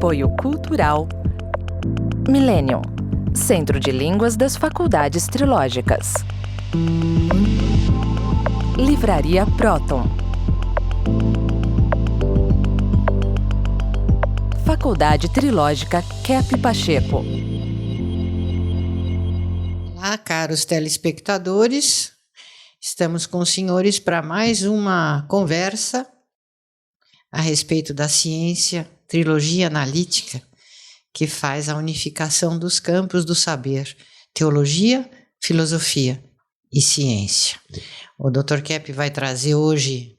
Apoio Cultural Millennium, Centro de Línguas das Faculdades Trilógicas. Livraria Próton. Faculdade Trilógica Kep Pacheco. Olá, caros telespectadores. Estamos com os senhores para mais uma conversa a respeito da ciência, trilogia analítica, que faz a unificação dos campos do saber, teologia, filosofia e ciência. O Dr. Kep vai trazer hoje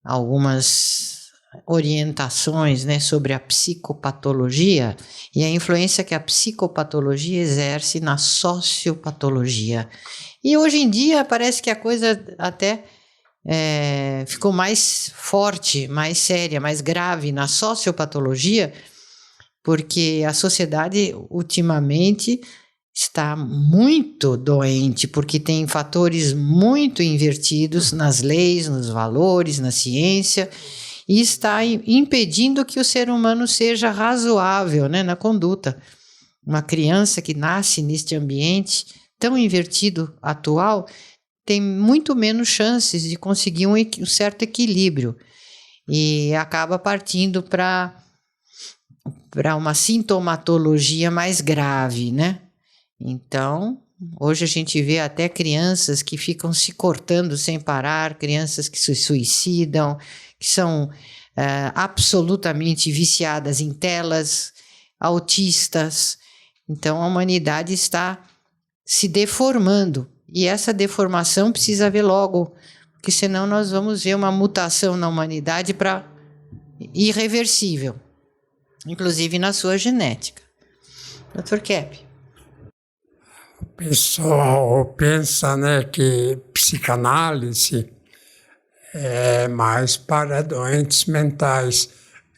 algumas orientações, sobre a psicopatologia e a influência que a psicopatologia exerce na sociopatologia. E hoje em dia parece que a coisa até ficou mais forte, mais séria, mais grave na sociopatologia, porque a sociedade ultimamente está muito doente, porque tem fatores muito invertidos nas leis, nos valores, na ciência, e está impedindo que o ser humano seja razoável, na conduta. Uma criança que nasce neste ambiente tão invertido atual tem muito menos chances de conseguir um certo equilíbrio e acaba partindo para uma sintomatologia mais grave, Então, hoje a gente vê até crianças que ficam se cortando sem parar, crianças que se suicidam, que são absolutamente viciadas em telas, autistas. Então, a humanidade está se deformando e essa deformação precisa ver logo, porque senão nós vamos ver uma mutação na humanidade para irreversível, inclusive na sua genética. Dr. Kep. O pessoal pensa, que psicanálise é mais para doentes mentais.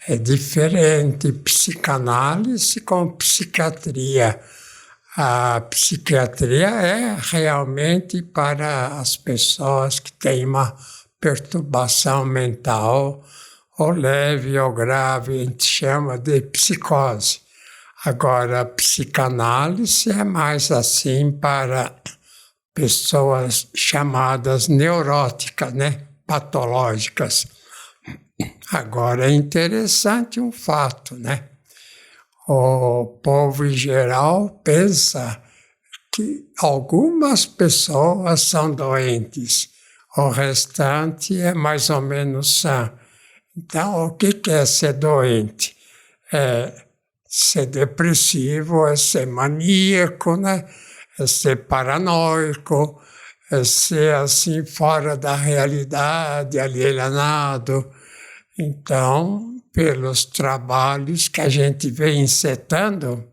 É diferente psicanálise com psiquiatria. A psiquiatria é realmente para as pessoas que têm uma perturbação mental, ou leve ou grave, a gente chama de psicose. Agora, a psicanálise é mais assim para pessoas chamadas neuróticas, patológicas. Agora, é interessante um fato, O povo em geral pensa que algumas pessoas são doentes, o restante é mais ou menos sã. Então, o que é ser doente? É ser depressivo, é ser maníaco, é ser paranoico, é ser assim fora da realidade, alienado. Então, pelos trabalhos que a gente vem encetando,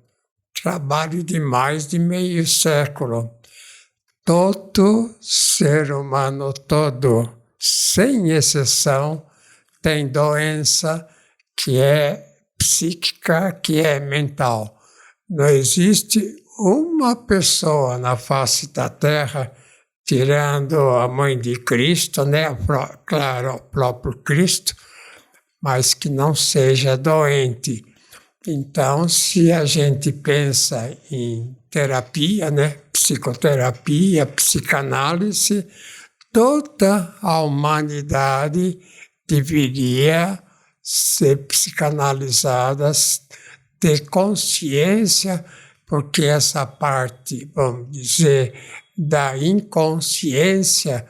trabalho de mais de meio século, todo ser humano todo, sem exceção, tem doença que é psíquica, que é mental. Não existe uma pessoa na face da Terra, tirando a mãe de Cristo, claro, o próprio Cristo, mas que não seja doente. Então, se a gente pensa em terapia, psicoterapia, psicanálise, toda a humanidade deveria ser psicanalizada, ter consciência, porque essa parte, vamos dizer, da inconsciência,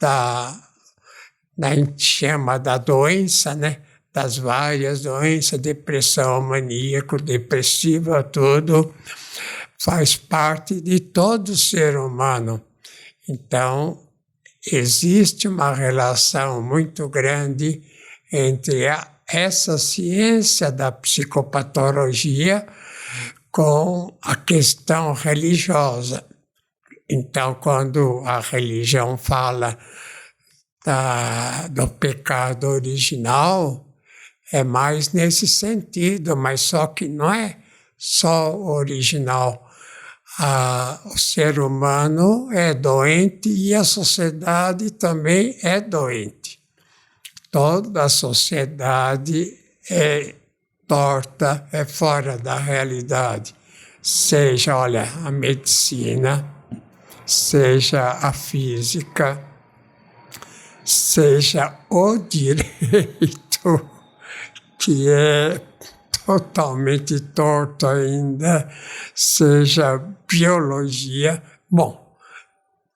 a gente chama da doença, das várias doenças, depressão, maníaco, depressiva, tudo, faz parte de todo ser humano. Então, existe uma relação muito grande entre essa ciência da psicopatologia com a questão religiosa. Então, quando a religião fala do pecado original, é mais nesse sentido, mas só que não é só original. O ser humano é doente e a sociedade também é doente. Toda a sociedade é torta, é fora da realidade. Seja, olha, a medicina, seja a física, seja o direito, que é totalmente torto ainda, seja biologia. Bom,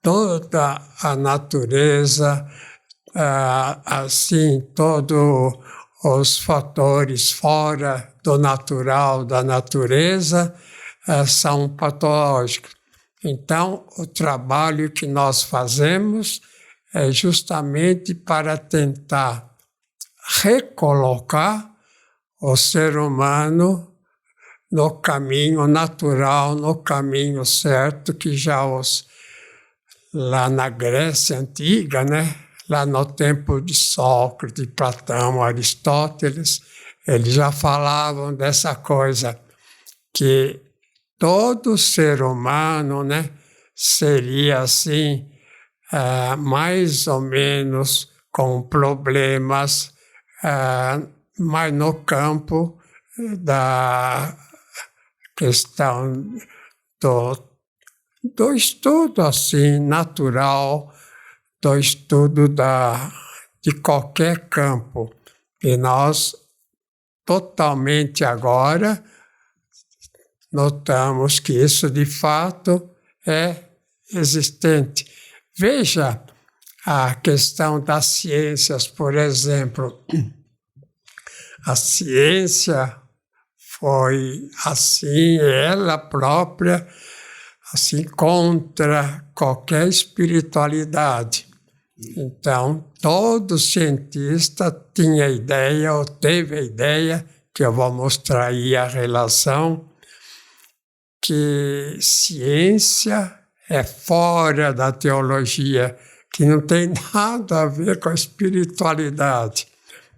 toda a natureza, assim, todos os fatores fora do natural, da natureza, são patológicos. Então, o trabalho que nós fazemos é justamente para tentar recolocar o ser humano no caminho natural, no caminho certo, que já lá na Grécia Antiga, né? Lá no tempo de Sócrates, Platão, Aristóteles, eles já falavam dessa coisa, que todo ser humano, né, seria assim, mais ou menos com problemas, mas no campo da questão do estudo assim, natural, do estudo de qualquer campo. E nós, totalmente agora, notamos que isso, de fato, é existente. Veja a questão das ciências, por exemplo. A ciência foi assim, ela própria, assim, contra qualquer espiritualidade. Então, todo cientista tinha ideia, ou teve a ideia, que eu vou mostrar aí a relação, que ciência é fora da teologia, que não tem nada a ver com a espiritualidade.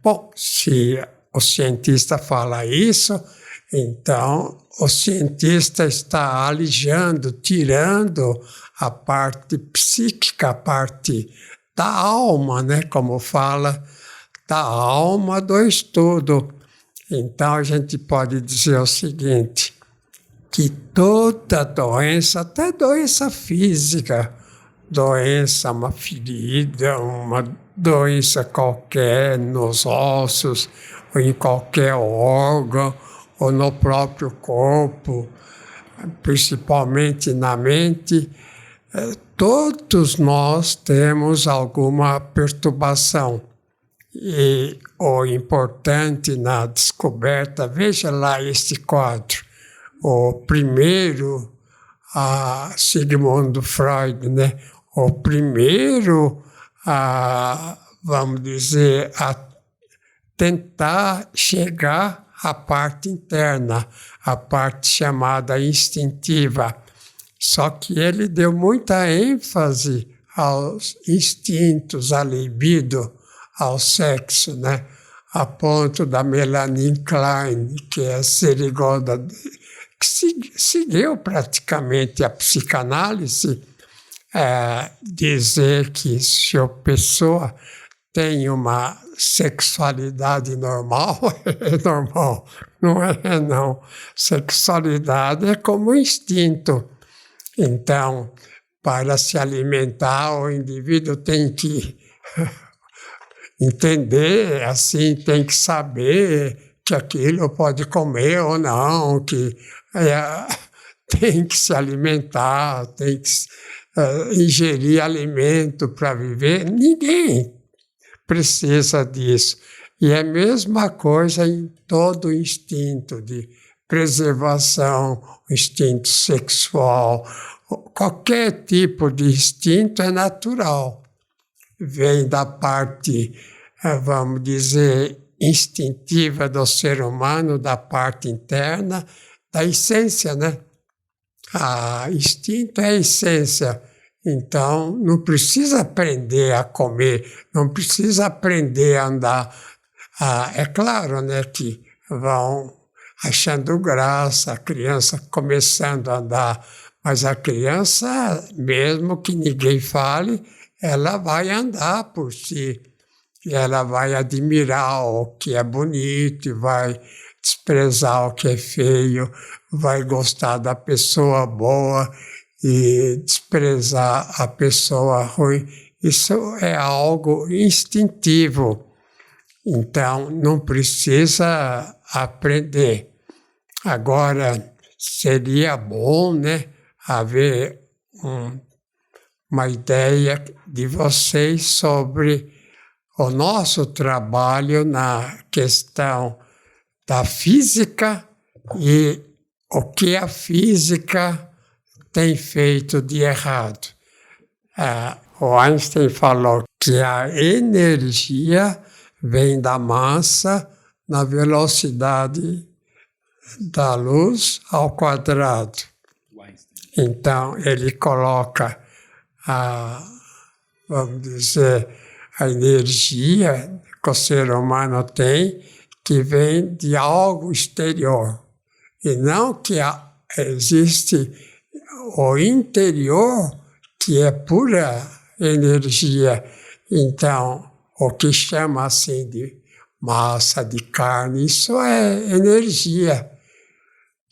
Bom, se o cientista fala isso, então o cientista está alijando, tirando a parte psíquica, a parte da alma, né, como fala, da alma do estudo. Então a gente pode dizer o seguinte, que toda doença, até doença física, doença, uma ferida, uma doença qualquer nos ossos, ou em qualquer órgão, ou no próprio corpo, principalmente na mente, todos nós temos alguma perturbação. E o importante na descoberta, veja lá este quadro, o primeiro, Sigmund Freud, né? O primeiro, vamos dizer, a tentar chegar à parte interna, a parte chamada instintiva. Só que ele deu muita ênfase aos instintos, à libido, ao sexo, né? A ponto da Melanie Klein, que é serigoda, que seguiu praticamente a psicanálise, dizer que se a pessoa tem uma sexualidade normal, é normal, não é não. Sexualidade é como instinto. Então, para se alimentar, o indivíduo tem que entender, assim, tem que saber que aquilo pode comer ou não, que tem que se alimentar, tem que ingerir alimento para viver. Ninguém precisa disso. E é a mesma coisa em todo o instinto de preservação, o instinto sexual, qualquer tipo de instinto é natural. Vem da parte, vamos dizer, instintiva do ser humano, da parte interna, da essência, né? Instinto é a essência. Então, não precisa aprender a comer, não precisa aprender a andar. É claro, né, que vão achando graça, a criança começando a andar, mas a criança, mesmo que ninguém fale, ela vai andar por si, e ela vai admirar o que é bonito, e vai desprezar o que é feio, vai gostar da pessoa boa e desprezar a pessoa ruim. Isso é algo instintivo. Então, não precisa aprender. Agora, seria bom, né, haver uma ideia de vocês sobre o nosso trabalho na questão da física e o que a física tem feito de errado. O Einstein falou que a energia vem da massa na velocidade da luz ao quadrado. Então, ele coloca vamos dizer, a energia que o ser humano tem, que vem de algo exterior. E não que existe o interior, que é pura energia. Então, o que chama assim de massa, de carne, isso é energia.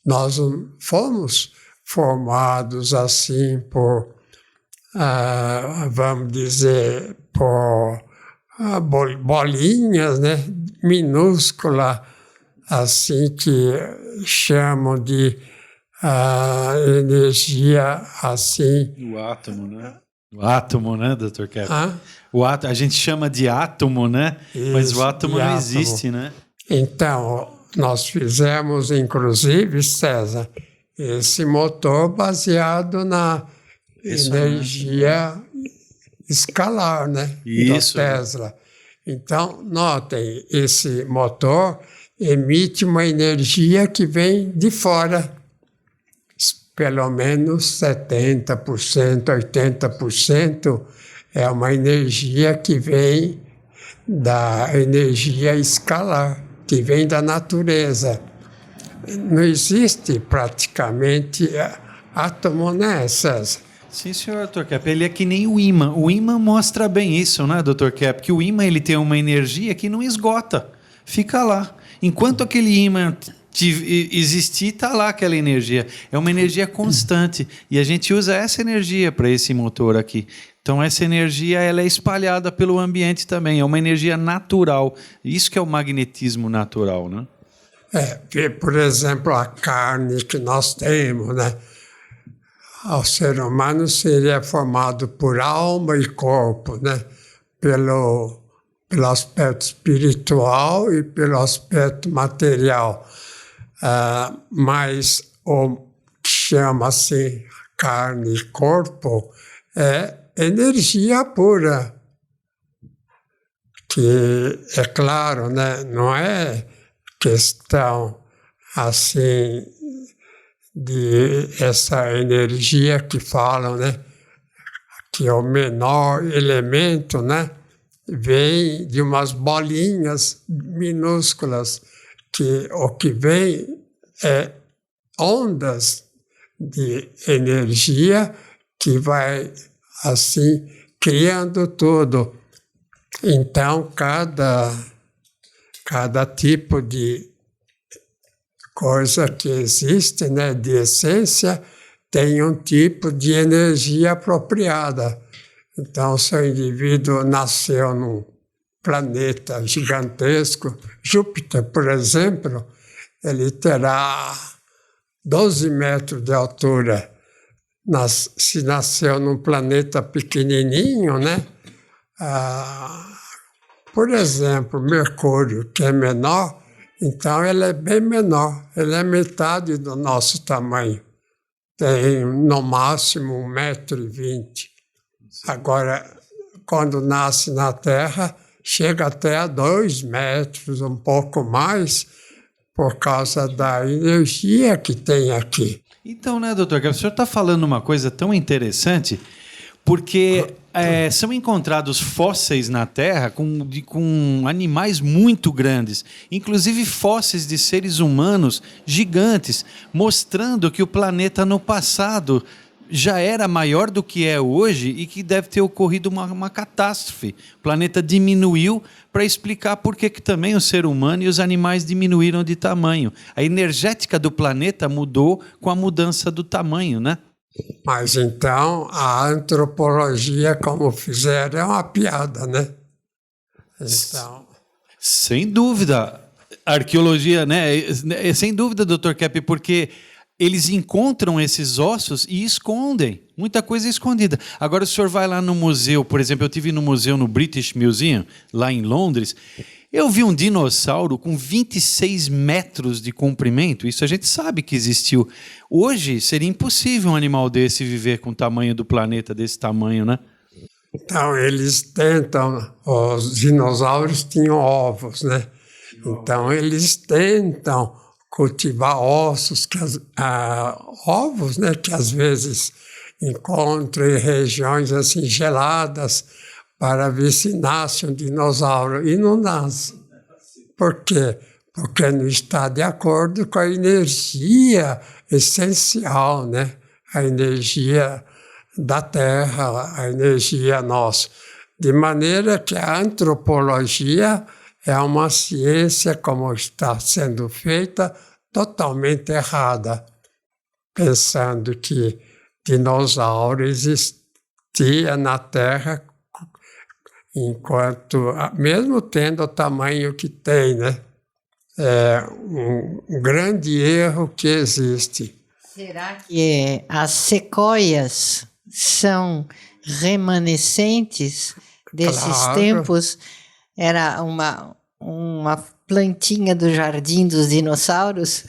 Nós fomos formados assim por, vamos dizer, por bolinhas, né, minúsculas, assim que chamam de energia assim. O átomo, né? O átomo, né, Dr. Kepp? O a gente chama de átomo, né? Isso, mas o átomo não existe, né? Então, nós fizemos, inclusive, César, esse motor baseado na energia escalar, né? Isso. Do Tesla. Então, notem, esse motor emite uma energia que vem de fora. Pelo menos 70%, 80% é uma energia que vem da energia escalar, que vem da natureza. Não existe praticamente átomo, né, César? Sim, senhor, Dr. Kepp. Ele é que nem o ímã. O ímã mostra bem isso, né, Dr. Kepp? Que o ímã ele tem uma energia que não esgota. Fica lá. Enquanto aquele ímã existir, está lá aquela energia. É uma energia constante. E a gente usa essa energia para esse motor aqui. Então, essa energia ela é espalhada pelo ambiente também. É uma energia natural. Isso que é o magnetismo natural, né? Por exemplo, a carne que nós temos, né? O ser humano seria formado por alma e corpo, né? Pelo aspecto espiritual e pelo aspecto material. Mas o que chama-se carne e corpo é energia pura. Que, é claro, né? Não é questão assim de essa energia que falam, né? Que o menor elemento, né? Vem de umas bolinhas minúsculas, que o que vem é ondas de energia que vai assim criando tudo. Então, cada tipo de coisa que existe, né, de essência, tem um tipo de energia apropriada. Então, se o indivíduo nasceu num planeta gigantesco, Júpiter, por exemplo, ele terá 12 metros de altura. Se nasceu num planeta pequenininho, né? Por exemplo, Mercúrio, que é menor, então ele é bem menor, ele é metade do nosso tamanho. Tem, no máximo, 1,20 m. Agora, quando nasce na Terra, chega até a 2 metros, um pouco mais, por causa da energia que tem aqui. Então, né, doutor, o senhor está falando uma coisa tão interessante, porque são encontrados fósseis na Terra com animais muito grandes, inclusive fósseis de seres humanos gigantes, mostrando que o planeta no passado já era maior do que é hoje e que deve ter ocorrido uma catástrofe. O planeta diminuiu para explicar por que também o ser humano e os animais diminuíram de tamanho. A energética do planeta mudou com a mudança do tamanho, né? Mas então a antropologia, como fizeram, é uma piada, né? Então... Sem dúvida. A arqueologia, né? Sem dúvida, Dr. Kepp, porque eles encontram esses ossos e escondem. Muita coisa é escondida. Agora, o senhor vai lá no museu, por exemplo, eu estive no museu no British Museum, lá em Londres, eu vi um dinossauro com 26 metros de comprimento. Isso a gente sabe que existiu. Hoje, seria impossível um animal desse viver com o tamanho do planeta, desse tamanho, né? Então, eles tentam... Os dinossauros tinham ovos, né? Então, eles tentam cultivar ossos, ovos, né, que às vezes encontram em regiões assim geladas para ver se nasce um dinossauro. E não nasce. Por quê? Porque não está de acordo com a energia essencial, né? A energia da Terra, a energia nossa. De maneira que a antropologia é uma ciência, como está sendo feita, totalmente errada, pensando que dinossauro existia na Terra, enquanto, mesmo tendo o tamanho que tem, né? É um grande erro que existe. Será que as sequoias são remanescentes desses tempos? Era uma plantinha do jardim dos dinossauros?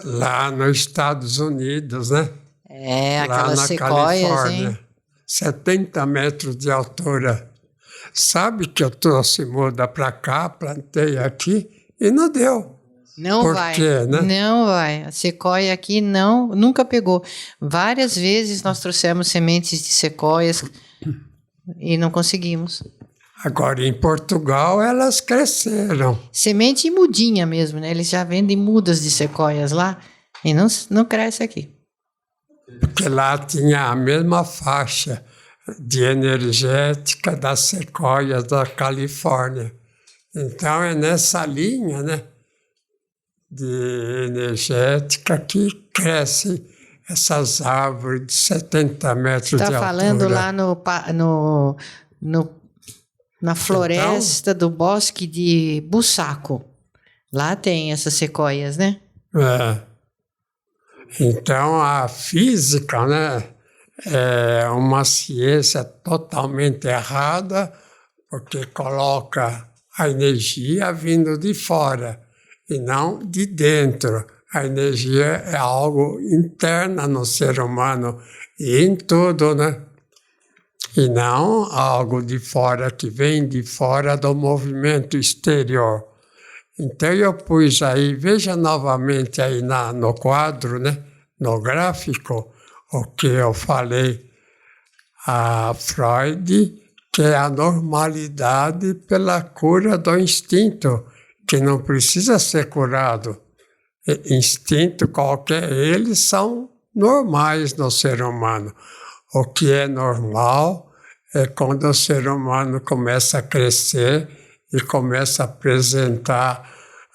Lá nos Estados Unidos, né? Aquelas lá na sequoias, Califórnia, hein? 70 metros de altura. Sabe que eu trouxe muda para cá, plantei aqui e não deu. Não Por vai. quê, né? Não vai. A sequoia aqui nunca pegou. Várias vezes nós trouxemos sementes de sequoias e não conseguimos. Agora, em Portugal, elas cresceram. Semente e mudinha mesmo, né? Eles já vendem mudas de sequoias lá e não cresce aqui. Porque lá tinha a mesma faixa de energética das sequoias da Califórnia. Então, é nessa linha, né, de energética que cresce essas árvores de 70 metros de altura. Está falando lá na floresta do bosque de Bussaco. Lá tem essas sequoias, né? Então, a física, né, é uma ciência totalmente errada, porque coloca a energia vindo de fora e não de dentro. A energia é algo interno no ser humano e em tudo, né? E não algo de fora, que vem de fora do movimento exterior. Então eu pus aí, veja novamente aí no quadro, né, no gráfico, o que eu falei a Freud, que é a normalidade pela cura do instinto, que não precisa ser curado. Instinto qualquer, eles são normais no ser humano. O que é normal é quando o ser humano começa a crescer e começa a apresentar,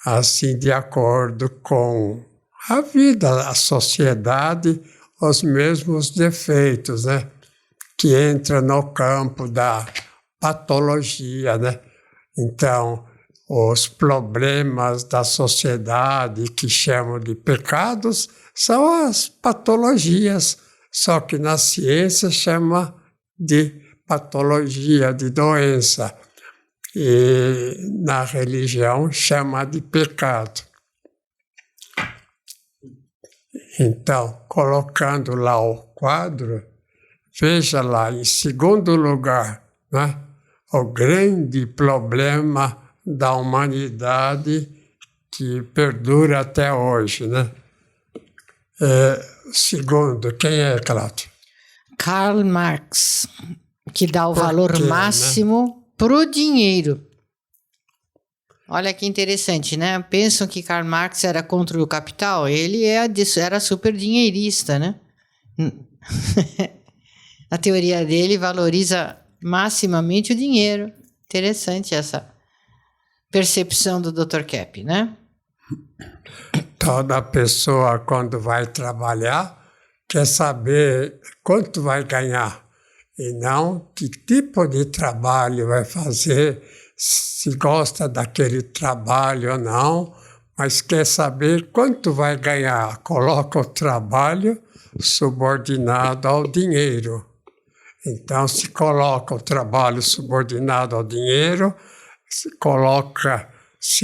assim, de acordo com a vida, a sociedade, os mesmos defeitos, né? Que entra no campo da patologia, né? Então, os problemas da sociedade, que chamam de pecados, são as patologias, só que na ciência chama de patologia, de doença. E na religião chama de pecado. Então, colocando lá o quadro, veja lá, em segundo lugar, né, o grande problema da humanidade que perdura até hoje, né? Segundo, quem é, Cláudio? Karl Marx, que dá o valor quê, máximo para o dinheiro. Olha que interessante, né? Pensam que Karl Marx era contra o capital. Ele era super dinheirista, né? A teoria dele valoriza maximamente o dinheiro. Interessante essa percepção do Dr. Kepp, né? Toda pessoa, quando vai trabalhar, quer saber quanto vai ganhar e não que tipo de trabalho vai fazer, se gosta daquele trabalho ou não, mas quer saber quanto vai ganhar. Coloca o trabalho subordinado ao dinheiro. Então, se coloca o trabalho subordinado ao dinheiro, se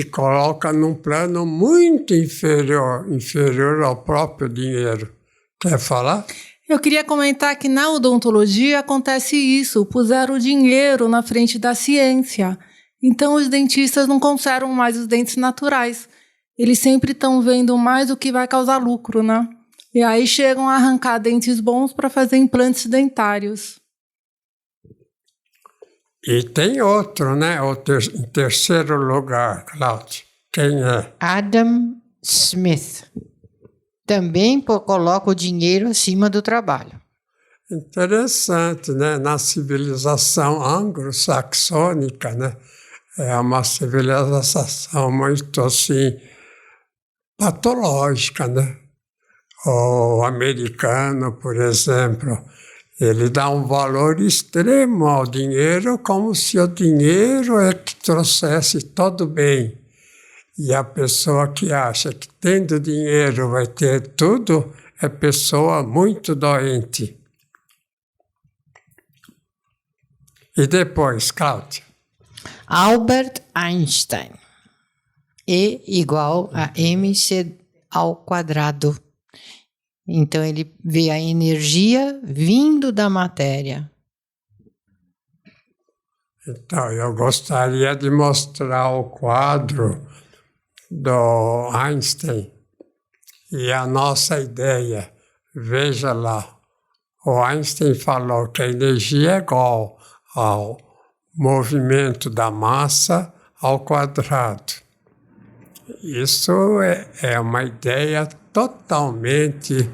coloca num plano muito inferior ao próprio dinheiro. Quer falar? Eu queria comentar que na odontologia acontece isso, puseram o dinheiro na frente da ciência. Então os dentistas não conservam mais os dentes naturais. Eles sempre estão vendo mais o que vai causar lucro, né? E aí chegam a arrancar dentes bons para fazer implantes dentários. E tem outro, né? Em terceiro lugar, Cláudio. Quem é? Adam Smith. Também coloca o dinheiro acima do trabalho. Interessante, né? Na civilização anglo-saxônica, né? É uma civilização muito, assim, patológica, né? O americano, por exemplo, ele dá um valor extremo ao dinheiro, como se o dinheiro é que trouxesse todo bem. E a pessoa que acha que tendo dinheiro vai ter tudo, é pessoa muito doente. E depois, Cláudia? Albert Einstein. E igual a mc². Então, ele vê a energia vindo da matéria. Então, eu gostaria de mostrar o quadro do Einstein e a nossa ideia. Veja lá, o Einstein falou que a energia é igual ao movimento da massa ao quadrado. Isso é uma ideia totalmente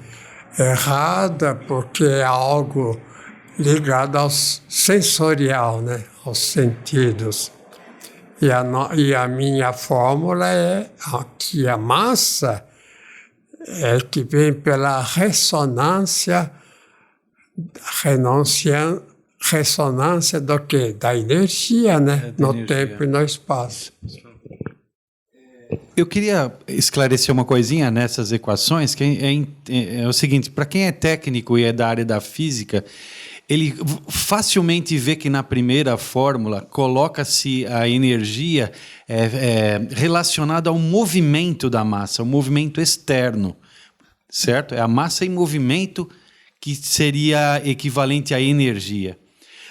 errada, porque é algo ligado ao sensorial, né? Aos sentidos. E a minha fórmula é que a massa é que vem pela ressonância do quê? Da energia, né? No energia. Tempo e no espaço. Eu queria esclarecer uma coisinha nessas equações, que é o seguinte: para quem é técnico e é da área da física, ele facilmente vê que na primeira fórmula coloca-se a energia relacionada ao movimento da massa, o movimento externo, certo? É a massa em movimento que seria equivalente à energia.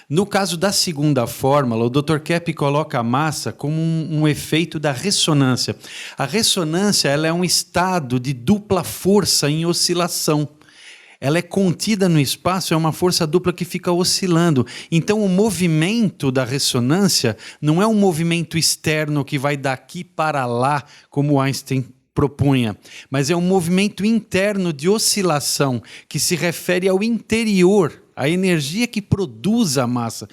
No caso da segunda fórmula, o Dr. Kepp coloca a massa como um efeito da ressonância. A ressonância ela é um estado de dupla força em oscilação. Ela é contida no espaço, é uma força dupla que fica oscilando. Então, o movimento da ressonância não é um movimento externo que vai daqui para lá, como Einstein propunha, mas é um movimento interno de oscilação que se refere ao interior, à energia que produz a massa.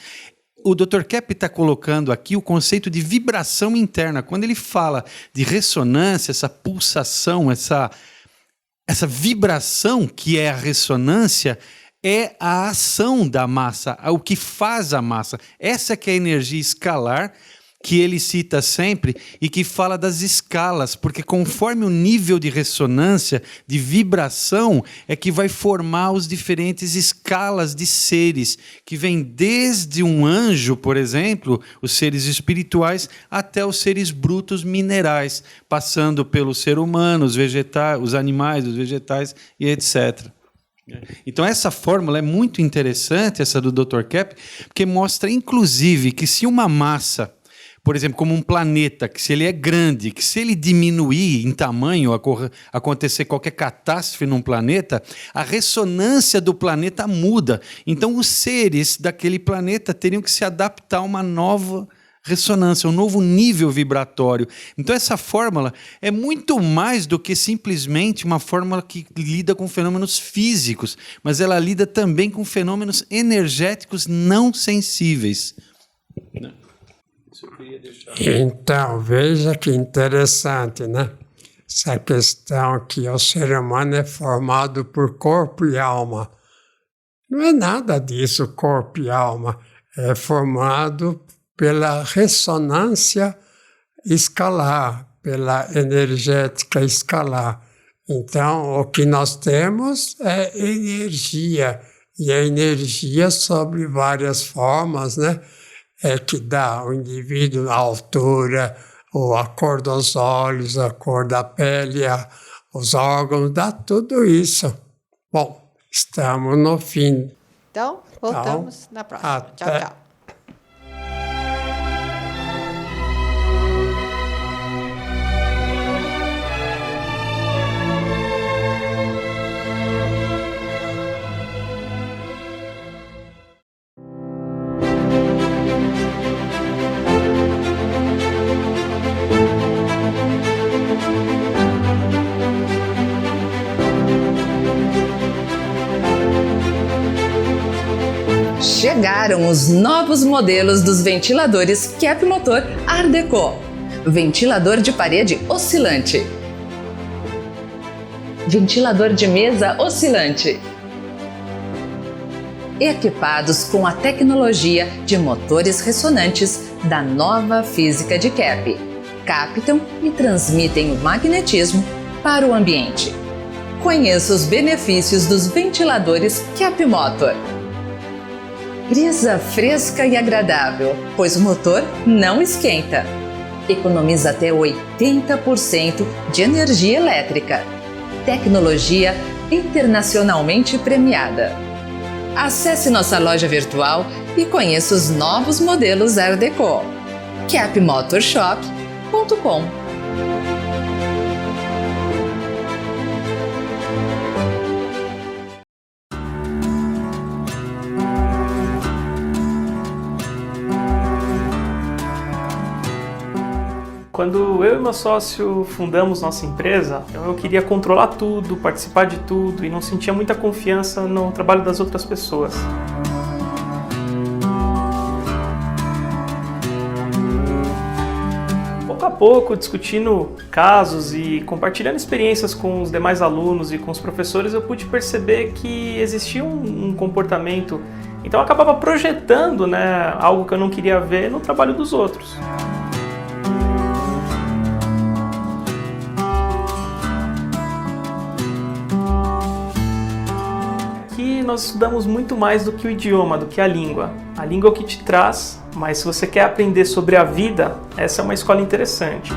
O Dr. Kepp está colocando aqui o conceito de vibração interna. Quando ele fala de ressonância, essa pulsação, essa vibração que é a ressonância, é a ação da massa, o que faz a massa. Essa que é a energia escalar, que ele cita sempre e que fala das escalas, porque conforme o nível de ressonância, de vibração, é que vai formar os diferentes escalas de seres, que vem desde um anjo, por exemplo, os seres espirituais, até os seres brutos minerais, passando pelo ser humano, os vegetais, os animais, os vegetais e etc. Então essa fórmula é muito interessante, essa do Dr. Kepp, porque mostra inclusive que se uma massa, por exemplo, como um planeta, que se ele é grande, que se ele diminuir em tamanho, acontecer qualquer catástrofe num planeta, a ressonância do planeta muda. Então, os seres daquele planeta teriam que se adaptar a uma nova ressonância, um novo nível vibratório. Então essa fórmula é muito mais do que simplesmente uma fórmula que lida com fenômenos físicos, mas ela lida também com fenômenos energéticos não sensíveis. Então, veja que interessante, né? Essa questão que o ser humano é formado por corpo e alma. Não é nada disso, corpo e alma. É formado pela ressonância escalar, pela energética escalar. Então, o que nós temos é energia, e a energia sobre várias formas, né? É que dá ao indivíduo a altura, a cor dos olhos, a cor da pele, os órgãos, dá tudo isso. Bom, estamos no fim. Então, voltamos na próxima. Até. Tchau, tchau. Chegaram os novos modelos dos ventiladores Kep Motor Art Deco. Ventilador de parede oscilante. Ventilador de mesa oscilante. Equipados com a tecnologia de motores ressonantes da nova física de Kep. Captam e transmitem o magnetismo para o ambiente. Conheça os benefícios dos ventiladores Kep Motor. Brisa fresca e agradável, pois o motor não esquenta. Economiza até 80% de energia elétrica. Tecnologia internacionalmente premiada. Acesse nossa loja virtual e conheça os novos modelos Art Deco. kepmotorshop.com. Quando eu e meu sócio fundamos nossa empresa, eu queria controlar tudo, participar de tudo e não sentia muita confiança no trabalho das outras pessoas. Pouco a pouco, discutindo casos e compartilhando experiências com os demais alunos e com os professores, eu pude perceber que existia um comportamento, então eu acabava projetando, né, algo que eu não queria ver no trabalho dos outros. Nós estudamos muito mais do que o idioma, do que a língua. A língua é o que te traz, mas se você quer aprender sobre a vida, essa é uma escola interessante.